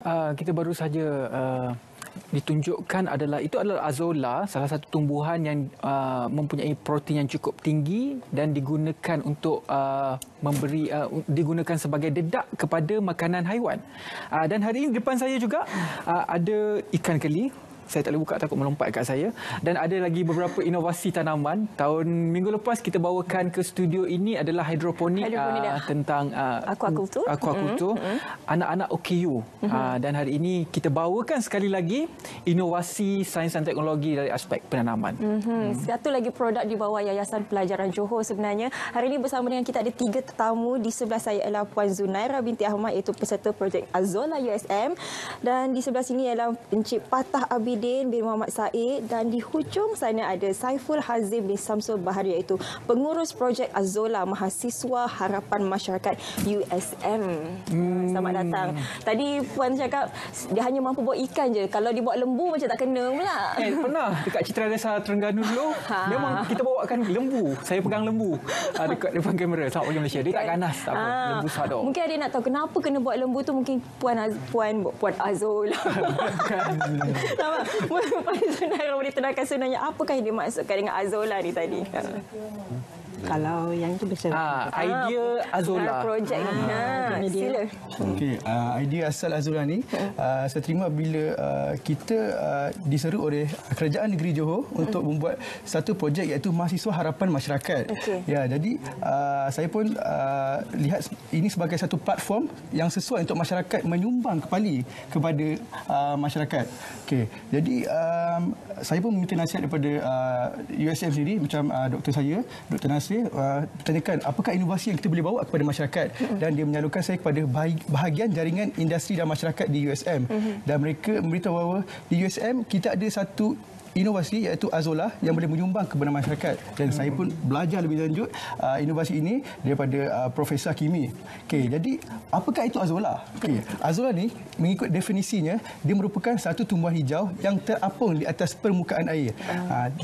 Kita baru saja ditunjukkan itu adalah azolla, salah satu tumbuhan yang mempunyai protein yang cukup tinggi dan digunakan untuk digunakan sebagai dedak kepada makanan haiwan. Dan hari ini di depan saya juga ada ikan keli. Saya tak boleh buka, takut melompat kat saya. Dan ada lagi beberapa inovasi tanaman. Minggu lepas kita bawakan ke studio ini adalah hidroponik tentang aquaculture. Anak-anak OKU. Dan hari ini kita bawakan sekali lagi inovasi sains dan teknologi dari aspek penanaman. Satu lagi produk di bawah Yayasan Pelajaran Johor sebenarnya. Hari ini bersama dengan kita ada 3 tetamu. Di sebelah saya ialah Puan Zunaira binti Ahmad, iaitu peserta projek Azolla USM. Dan di sebelah sini ialah Encik Patah Abidin bin Muhammad Said, dan di hujung sana ada Saiful Hazim bin Samsul Bahari, iaitu pengurus projek Azolla Mahasiswa Harapan Masyarakat USM. Selamat datang. Tadi Puan cakap dia hanya mampu buat ikan je. Kalau dia buat lembu macam tak kena pula. Pernah dekat Citra Desa Terengganu dulu, memang kita bawakan lembu. Saya pegang lembu dekat depan kamera. Selamat pagi Malaysia. Dia tak ganas, tak apa. Lembu sadar. Mungkin ada nak tahu kenapa kena buat lembu tu, mungkin Puan Azolla. Puan Zunaira boleh terangkan sebenarnya apakah yang dimaksudkan dengan Azolla ni tadi? Kalau yang itu bisa idea Azolla. Projek ni. Sila. Okey, idea asal Azolla ni saya terima bila kita diseru oleh Kerajaan Negeri Johor untuk membuat satu projek iaitu Mahasiswa Harapan Masyarakat. Ya, jadi saya pun lihat ini sebagai satu platform yang sesuai untuk masyarakat menyumbang kembali kepada masyarakat. Okey, jadi saya pun meminta nasihat daripada USM sendiri, macam doktor saya, Dr. Nasir, bertanyakan apakah inovasi yang kita boleh bawa kepada masyarakat, dan dia menyalurkan saya kepada bahagian jaringan industri dan masyarakat di USM. Dan mereka memberitahu bahawa di USM kita ada satu inovasi iaitu Azolla yang boleh menyumbang kepada masyarakat, dan saya pun belajar lebih lanjut inovasi ini daripada Profesor Kimi. Okey, jadi apakah itu Azolla? Okey, Azolla ni mengikut definisinya dia merupakan satu tumbuhan hijau yang terapung di atas permukaan air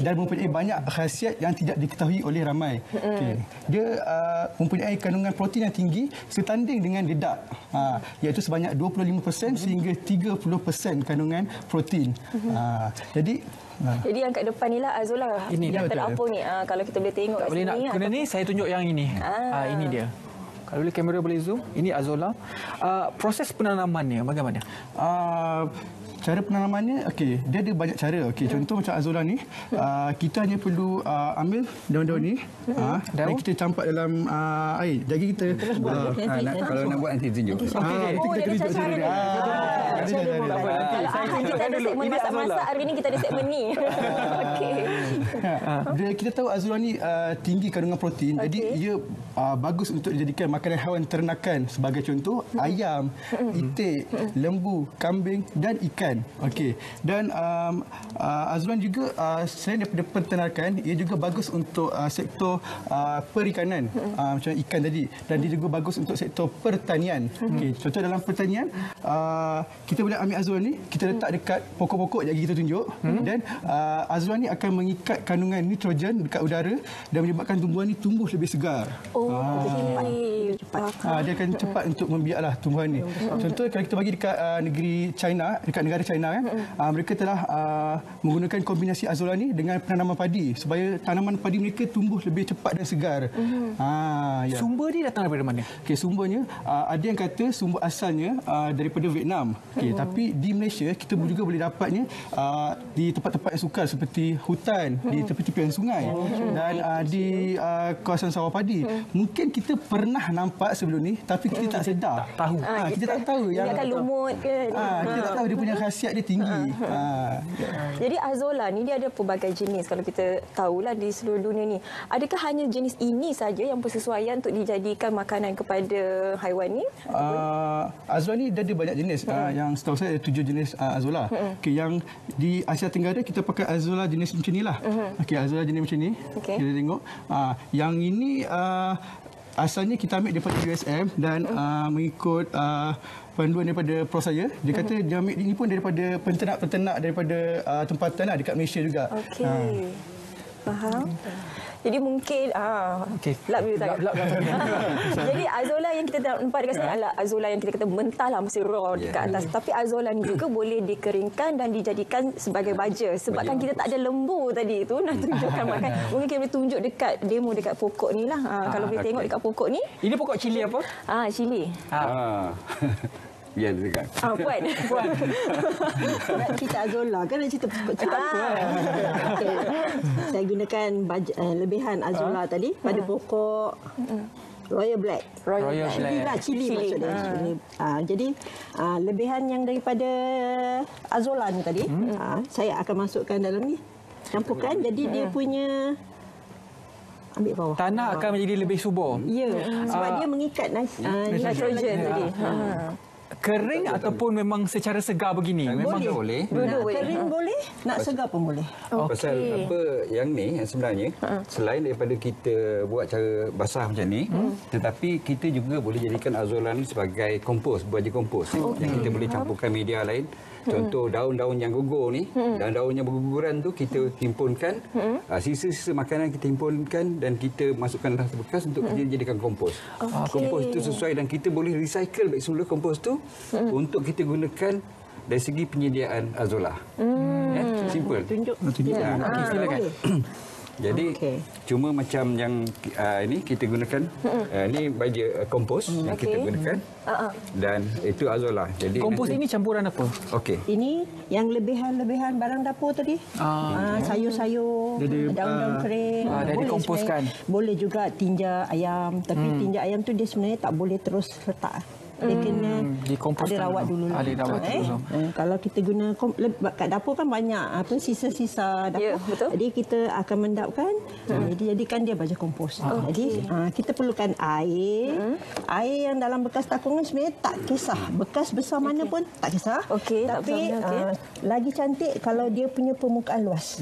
dan mempunyai banyak khasiat yang tidak diketahui oleh ramai. Okey, dia mempunyai kandungan protein yang tinggi setanding dengan dedak, iaitu sebanyak 25% sehingga 30% kandungan protein. Jadi yang kat depan ni lah Azolla yang terapung ni. Kalau kita boleh tengok kat sini. Boleh nak guna ni, saya tunjuk yang ini. Ini dia. Kalau boleh kamera boleh zoom. Ini Azolla. Proses penanamannya bagaimana? Cara penanamannya, okey, dia ada banyak cara. Okey, contoh macam Azolla ni, kita hanya perlu ambil daun-daun ni, dan kita campak dalam air. Jadi kita kalau nak buat nanti tunjuk. Dia ada cara dia. Kalau kita ada segmen masak-masak, hari ni kita ada segmen ni. Bila kita tahu Azolla ni tinggi kandungan protein, jadi ia bagus untuk dijadikan makanan haiwan ternakan. Sebagai contoh, ayam, itik, lembu, kambing dan ikan. Okey. Dan Azolla juga selain daripada peternakan, ia juga bagus untuk sektor perikanan, macam ikan tadi, dan dia juga bagus untuk sektor pertanian. Okey, contoh dalam pertanian, kita boleh ambil Azolla ni, kita letak dekat pokok-pokok yang kita tunjuk, dan Azolla ni akan mengikat kandungan nitrogen dekat udara dan menyebabkan tumbuhan ni tumbuh lebih segar. Dia akan cepat untuk membiaklah tumbuhan ni. Contoh kalau kita bagi dekat negeri China, dekat negara China kan, mereka telah menggunakan kombinasi Azolla ni dengan penanaman padi supaya tanaman padi mereka tumbuh lebih cepat dan segar. Sumber dia datang daripada mana? Okey, sumbernya ada yang kata sumber asalnya daripada Vietnam. Okey, tapi di Malaysia kita juga boleh dapatnya di tempat-tempat yang sukar seperti hutan, di tepi-tepian sungai, dan di kawasan sawah padi. Mungkin kita pernah nampak sebelum ni, tapi kita tak sedar. Kita tak tahu yang dia akan lumut ke. kita tak tahu dia punya khasiat dia tinggi. Jadi Azolla ni dia ada pelbagai jenis. Kalau kita tahulah di seluruh dunia ni, adakah hanya jenis ini saja yang bersesuaian untuk dijadikan makanan kepada haiwan ni? Azolla ni dia ada banyak jenis. Yang setahu saya ada 7 jenis Azolla. Okey, yang di Asia Tenggara kita pakai Azolla jenis macam ni lah. Okey, Azolla jenis macam ni. Kita tengok. Yang ini asalnya kita ambil daripada USM dan mengikut panduan daripada Prof saya. Dia kata dia ambil ini pun daripada penternak-penternak daripada tempatan dekat Malaysia juga. Faham. Jadi mungkin lap dulu tak? Lap. Jadi azola yang kita nampak dekat sini adalah azola yang kita kata mentah lah, masih raw dekat atas. Tapi azola ni juga boleh dikeringkan dan dijadikan sebagai baja. Sebab kan kita tak ada lembu tadi tu nak tunjukkan makan. Mungkin kita boleh tunjuk dekat demo dekat pokok ni lah. Kalau boleh tengok dekat pokok ni. Ini pokok cili apa? Cili. Biar dia dekat. Puan. Nak cerita azola kan, nak cerita cakap okay. Saya gunakan lebihan azola tadi pada pokok Royal Black. Royal Black. Cili maksudnya. Jadi lebihan yang daripada azola ni tadi, saya akan masukkan dalam ni. Campurkan, jadi dia punya ambil bawah. Tanah akan menjadi lebih subur. Ya, sebab dia mengikat nitrogen tadi. Kering ataupun memang secara segar begini? Memang boleh. Nak kering boleh, nak segar pun boleh. Pasal apa yang ni sebenarnya selain daripada kita buat cara basah macam ni, tetapi kita juga boleh jadikan azola ni sebagai kompos, baja kompos yang kita boleh campurkan media lain. Contoh daun-daun yang gugur ni, dan daun yang berguguran tu kita himpunkan, sisa-sisa makanan kita himpunkan dan kita masukkan dalam bekas untuk kita jadikan kompos. Kompos itu sesuai dan kita boleh recycle balik semula kompos tu untuk kita gunakan dari segi penyediaan azola. Simple. Tunjuk. silakan. Jadi cuma macam yang ini kita gunakan, ini baja kompos yang kita gunakan dan itu azola. Jadi Kompos ini campuran apa? okey. Ini yang lebihan-lebihan barang dapur tadi. Sayur-sayur, daun-daun kering. dah boleh dikomposkan. sebenarnya. Boleh juga tinja ayam. Tapi tinja ayam tu dia sebenarnya tak boleh terus letak. Dia kena Dikomposkan ada rawat dulu. Ada rawat dulu. Kalau kita guna kat dapur kan banyak sisa-sisa dapur. Ya, betul. Jadi kita akan mendapkan. Jadi jadikan dia baja kompos. Jadi kita perlukan air. Air yang dalam bekas takungan sebenarnya tak kisah. Bekas besar mana pun tak kisah. Tak Tapi besar, lagi cantik kalau dia punya permukaan luas.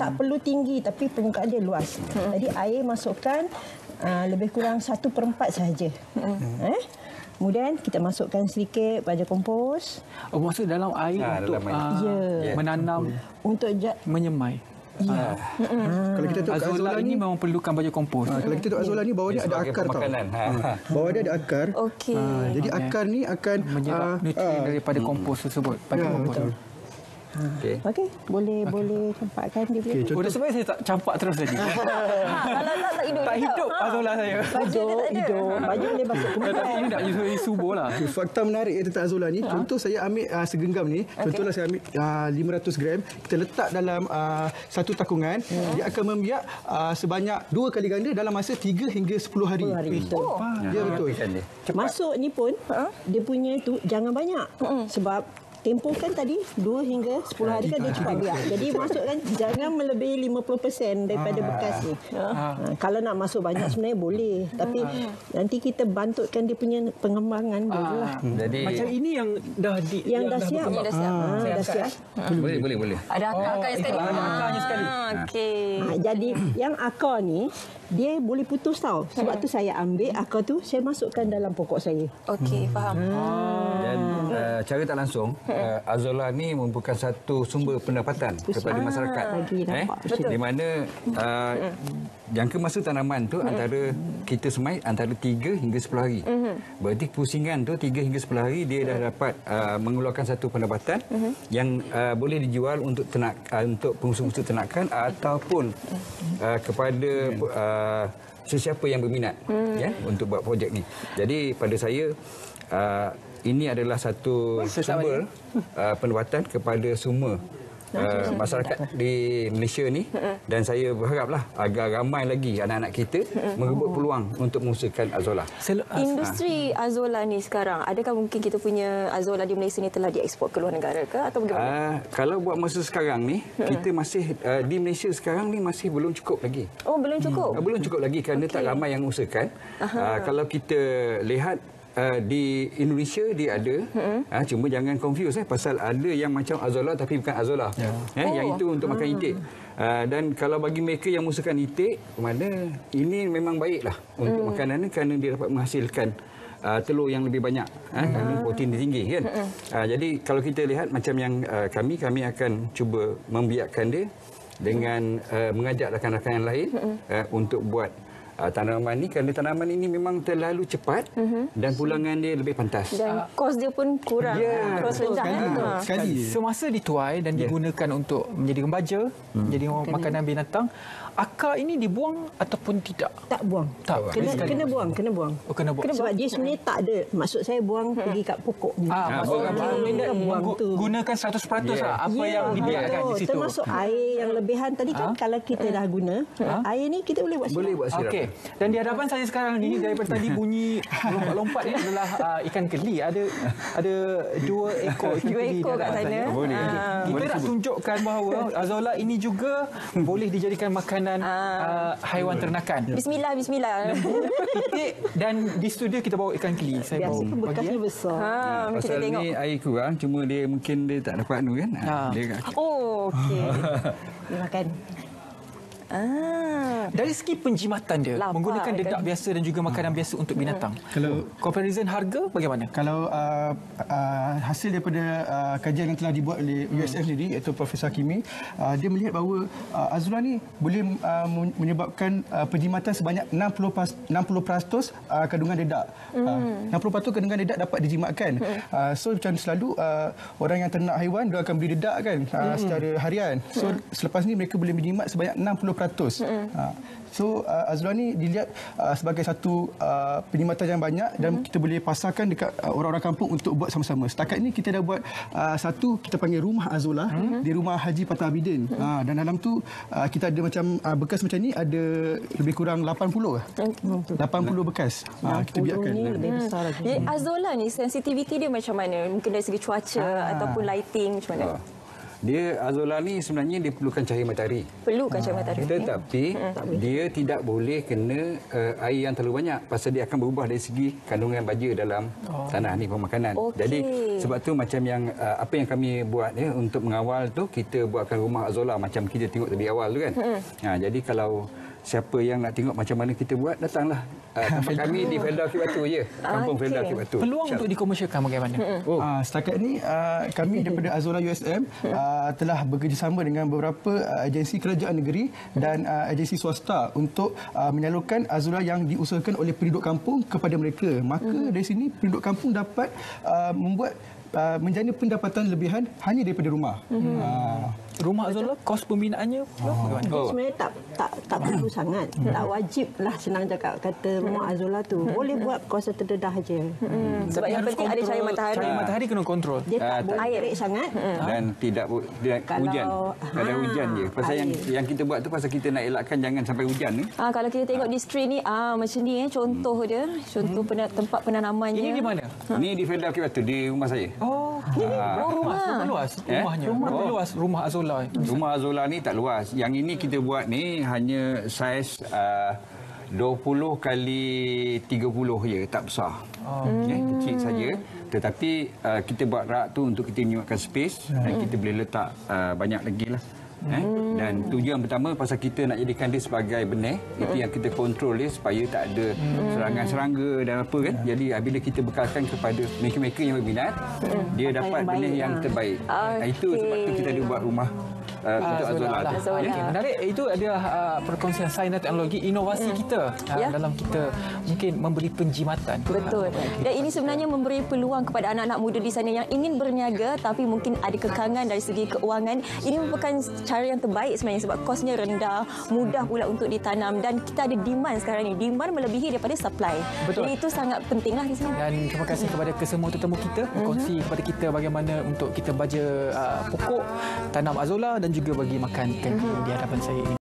Tak perlu tinggi tapi permukaan dia luas. Jadi air masukkan lebih kurang 1/4 sahaja. Kemudian kita masukkan sedikit baja kompos. Maksud dalam air untuk dalam air. menanam, Untuk menyemai. Kalau kita tengok Azola ini memang perlukan baju kompos. kalau kita tengok azola ni bawah dia ada Sebagai akar tau. pemakanan. Bawah dia ada akar. Okey. Jadi akar ni akan Menyerap nutrien daripada kompos tersebut. Baju kompos. Okey. boleh campakkan dia punya. Okey, Dah sebab saya tak campak terus tadi. Kalau tak hidup. Tak hidup Azola saya. Baju boleh masuk ke Tapi ini nak subur lah. fakta menarik tentang azola ni, contoh saya ambil segenggam ni, contohlah saya ambil 500 gram, kita letak dalam satu takungan, dia akan membiak sebanyak 2 kali ganda dalam masa 3 hingga 10 hari. Betul. Ya betul. Masuk ni pun dia punya itu jangan banyak. Sebab tempoh kan tadi 2 hingga 10 hari kan dia cepat biak. Jadi masukkan jangan melebihi 50% daripada bekas ni. Kalau nak masuk banyak sebenarnya boleh. Tapi nanti kita bantutkan dia punya pengembangan barulah. Jadi Macam ini yang dah Dah siap. Dah siap. boleh. Ada akar-akar sekali. ada akarnya sekali. Okey. Jadi yang akar ni dia boleh putus tau. Sebab tu saya ambil akar tu saya masukkan dalam pokok saya. Okey, faham. Dan cara tak langsung, azola ni merupakan satu sumber pendapatan kepada masyarakat. Lagi nampak. Di mana jangka masa tanaman tu antara kita semai antara 3 hingga 10 hari. Berarti pusingan tu 3 hingga 10 hari dia dah dapat mengeluarkan satu pendapatan yang boleh dijual untuk untuk pengusaha-pengusaha ternakan ataupun kepada sesiapa yang berminat untuk buat projek ni. Jadi pada saya ini adalah satu sumber pendapatan kepada semua masyarakat di Malaysia ni, dan saya berharaplah agar ramai lagi anak-anak kita merebut peluang untuk mengusahakan azola. Industri azola ni sekarang, adakah mungkin kita punya azola di Malaysia ni telah dieksport ke luar negara ke atau bagaimana? Kalau buat masa sekarang ni, kita masih di Malaysia sekarang ni masih belum cukup lagi. Oh, belum cukup. Belum cukup lagi kerana tak ramai yang usahakan. Kalau kita lihat di Indonesia dia ada, cuma jangan confuse pasal ada yang macam azola tapi bukan azola. Yang itu untuk makan itik. Dan kalau bagi mereka yang usahakan itik, mana ini memang baiklah untuk makanan ni kerana dia dapat menghasilkan telur yang lebih banyak, kerana protein dia tinggi kan. Jadi kalau kita lihat macam yang kami akan cuba membiakkan dia dengan mengajak rakan-rakan yang lain untuk buat tanaman ni, kerana tanaman ini memang terlalu cepat dan pulangan dia lebih pantas. Dan kos dia pun kurang. Ya, Kos rendah. Sekali. Semasa dituai dan digunakan untuk menjadi gembaja, menjadi makanan binatang, akar ini dibuang ataupun tidak? Tak buang. Tak. Kena buang. Oh, kena buang. Sebab dia sebenarnya tak ada. Maksud saya buang pergi kat pokok ni. Maksudnya Okey. Buang tu. gunakan 100% lah apa yang dibiarkan di situ. Termasuk air yang lebihan tadi kan kalau kita dah guna, air ni kita boleh buat Boleh buat sirap. Okey. Dan di hadapan saya sekarang ni daripada tadi bunyi lompat-lompat ni adalah ikan keli. Ada 2 ekor ikan Dua keli ekor di kat hadapan sana. saya. Boleh. Kita nak tunjukkan bahawa azolla ini juga boleh dijadikan makanan haiwan ternakan. Bismillah. Titik, dan di studio kita bawa ikan keli. Saya Biasa bawa pun bekasnya besar. Kita Pasal tengok. ni air kurang, cuma dia mungkin dia tak dapat nu kan. Dia Oh, okey. Dia makan. Dari segi penjimatan dia, Lapar menggunakan ikan. dedak biasa dan juga makanan biasa untuk binatang. Kalau- comparison harga bagaimana? Kalau hasil daripada kajian yang telah dibuat oleh USM sendiri, iaitu Profesor Hakimi, dia melihat bahawa azolla ni boleh menyebabkan penjimatan sebanyak 60% kandungan dedak. 60% kandungan dedak dapat dijimatkan. So macam selalu orang yang ternak haiwan, dia akan beli dedak kan secara harian. So selepas ni mereka boleh menjimat sebanyak 60%. So azolla ni dilihat sebagai satu penjimatan yang banyak dan kita boleh pasarkan dekat orang-orang kampung untuk buat sama-sama. Setakat ni kita dah buat satu kita panggil rumah azolla di rumah Haji Patah Abidin. Dan dalam tu kita ada macam bekas macam ni ada lebih kurang 80 bekas. Kita biarkan. Ni lebih besar lagi. Jadi azolla ni sensitiviti dia macam mana? Mungkin dari segi cuaca ataupun lighting macam mana? Dia azolla ni sebenarnya dia perlukan cahaya matahari. Perlukan cahaya matahari. Tetapi dia tidak boleh kena air yang terlalu banyak pasal dia akan berubah dari segi kandungan baja dalam tanah ni pemakanan. Okey. Jadi sebab tu macam yang apa yang kami buat ya untuk mengawal tu kita buatkan rumah azolla macam kita tengok tadi awal tu kan. Jadi kalau siapa yang nak tengok macam mana kita buat, datanglah. Tempat kami di Felda Bukit Batu je. Kampung Felda Bukit Batu. Peluang untuk dikomersialkan bagaimana? Setakat ni kami daripada Azolla USM telah bekerjasama dengan beberapa agensi kerajaan negeri dan agensi swasta untuk menyalurkan azolla yang diusahakan oleh penduduk kampung kepada mereka. Maka dari sini penduduk kampung dapat membuat menjana pendapatan lebihan hanya daripada rumah. Rumah azolla, kos pembinaannya bagaimana? Sebenarnya tak perlu sangat. Tak wajib lah, senang cakap kata rumah azolla tu. Boleh buat kawasan terdedah aja. Sebab yang Harus penting ada cahaya kontrol- matahari. Cahaya matahari kena kontrol. Dia tak boleh Air. terik sangat. Dan tidak Kalau- hujan. Kadang hujan je. Pasal air. yang kita buat tu pasal kita nak elakkan jangan sampai hujan ni. Kalau kita tengok di street ni macam ni contoh dia, contoh tempat penanamannya. Ini di mana? Ni di Felda Bukit Batu di rumah saya. Oh, rumah. Luas rumahnya. Berapa luas rumah azolla? Rumah azolla ni tak luas. Yang ini kita buat ni hanya saiz 20 kali 30 je, tak besar. Kecil saja. Tetapi kita buat rak tu untuk kita menyuatkan space dan kita boleh letak banyak lagi lah. Dan tujuan pertama pasal kita nak jadikan dia sebagai benih, itu yang kita kontrol dia supaya tak ada serangan serangga dan apa kan. Jadi bila kita bekalkan kepada mereka-mereka yang berminat, dia dapat yang benih baik, yang terbaik. Itu sebab tu kita ada buat rumah untuk azolla tu. Azolla. Okey, menarik. Itu adalah perkongsian sains dan teknologi inovasi kita dalam kita mungkin memberi penjimatan. Betul. Dan ini sebenarnya memberi peluang kepada anak-anak muda di sana yang ingin berniaga tapi mungkin ada kekangan dari segi keuangan. Ini merupakan cara yang terbaik sebenarnya sebab kosnya rendah, mudah pula untuk ditanam dan kita ada demand sekarang ni. Demand melebihi daripada supply. Betul. Jadi itu sangat pentinglah di sini. Dan terima kasih kepada kesemua tetamu kita berkongsi kepada kita bagaimana untuk kita baja pokok, tanam azolla dan juga bagi makan ikan di hadapan saya ini.